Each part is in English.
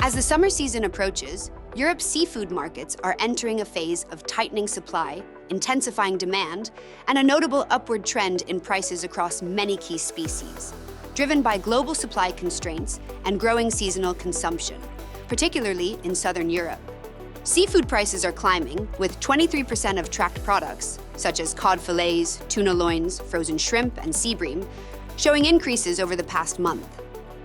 As the summer season approaches, Europe's seafood markets are entering a phase of tightening supply, intensifying demand, and a notable upward trend in prices across many key species, driven by global supply constraints and growing seasonal consumption, particularly in southern Europe. Seafood prices are climbing, with 23% of tracked products, such as cod fillets, tuna loins, frozen shrimp, and sea bream, showing increases over the past month.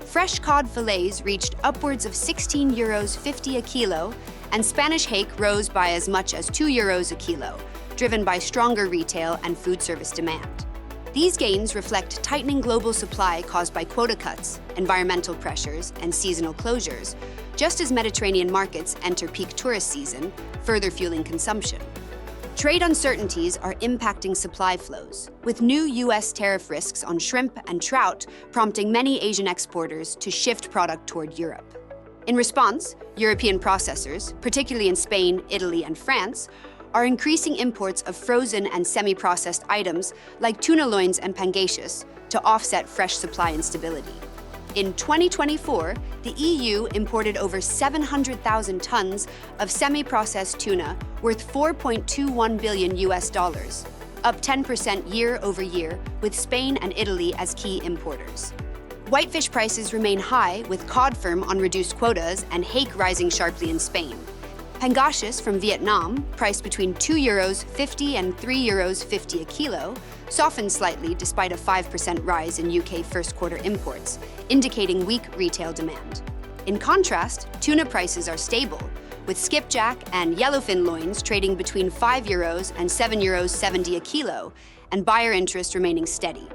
Fresh cod fillets reached upwards of €16.50 a kilo, and Spanish hake rose by as much as €2 a kilo, driven by stronger retail and food service demand. These gains reflect tightening global supply caused by quota cuts, environmental pressures, and seasonal closures, just as Mediterranean markets enter peak tourist season, further fueling consumption. Trade uncertainties are impacting supply flows, with new U.S. tariff risks on shrimp and trout prompting many Asian exporters to shift product toward Europe. In response, European processors, particularly in Spain, Italy, and France, are increasing imports of frozen and semi-processed items like tuna loins and pangasius to offset fresh supply instability. In 2024, the EU imported over 700,000 tons of semi-processed tuna worth $4.21 billion, up 10% year over year, with Spain and Italy as key importers. Whitefish prices remain high, with cod firm on reduced quotas and hake rising sharply in Spain. Pangasius from Vietnam, priced between €2.50 and €3.50 a kilo, softened slightly despite a 5% rise in UK first-quarter imports, indicating weak retail demand. In contrast, tuna prices are stable, with skipjack and yellowfin loins trading between €5 and €7.70 a kilo, and buyer interest remaining steady.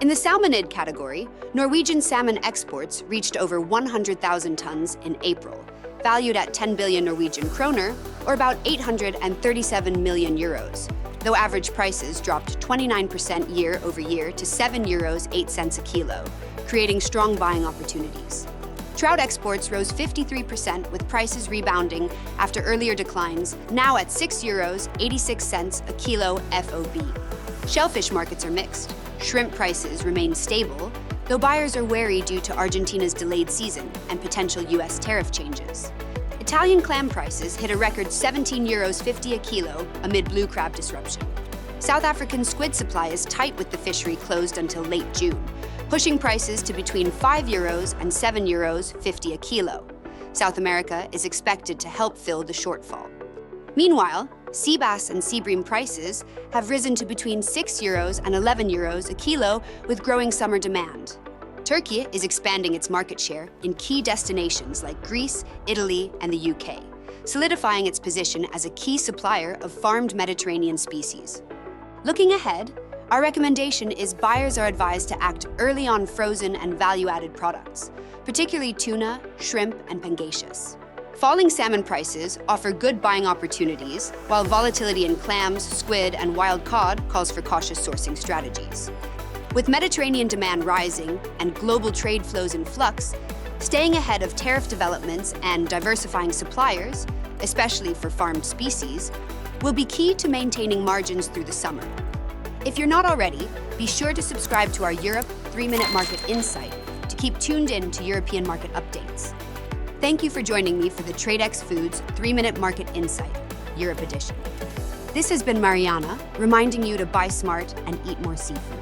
In the salmonid category, Norwegian salmon exports reached over 100,000 tons in April, valued at 10 billion Norwegian kroner, or about 837 million euros, though average prices dropped 29% year over year to €7.08 a kilo, creating strong buying opportunities. Trout exports rose 53%, with prices rebounding after earlier declines, now at €6.86 a kilo FOB. Shellfish markets are mixed. Shrimp prices remain stable, though buyers are wary due to Argentina's delayed season and potential U.S. tariff changes. Italian clam prices hit a record €17.50 a kilo amid blue crab disruption. South African squid supply is tight, with the fishery closed until late June, pushing prices to between €5 and €7.50 a kilo. South America is expected to help fill the shortfall. Meanwhile, seabass and sea bream prices have risen to between €6 and €11 a kilo, with growing summer demand. Turkey is expanding its market share in key destinations like Greece, Italy, and the UK, solidifying its position as a key supplier of farmed Mediterranean species. Looking ahead, our recommendation is buyers are advised to act early on frozen and value-added products, particularly tuna, shrimp, and pangasius. Falling salmon prices offer good buying opportunities, while volatility in clams, squid, and wild cod calls for cautious sourcing strategies. With Mediterranean demand rising and global trade flows in flux, staying ahead of tariff developments and diversifying suppliers, especially for farmed species, will be key to maintaining margins through the summer. If you're not already, be sure to subscribe to our Europe 3-Minute Market Insight to keep tuned in to European market updates. Thank you for joining me for the Tradex Foods 3-Minute Market Insight, Europe Edition. This has been Mariana, reminding you to buy smart and eat more seafood.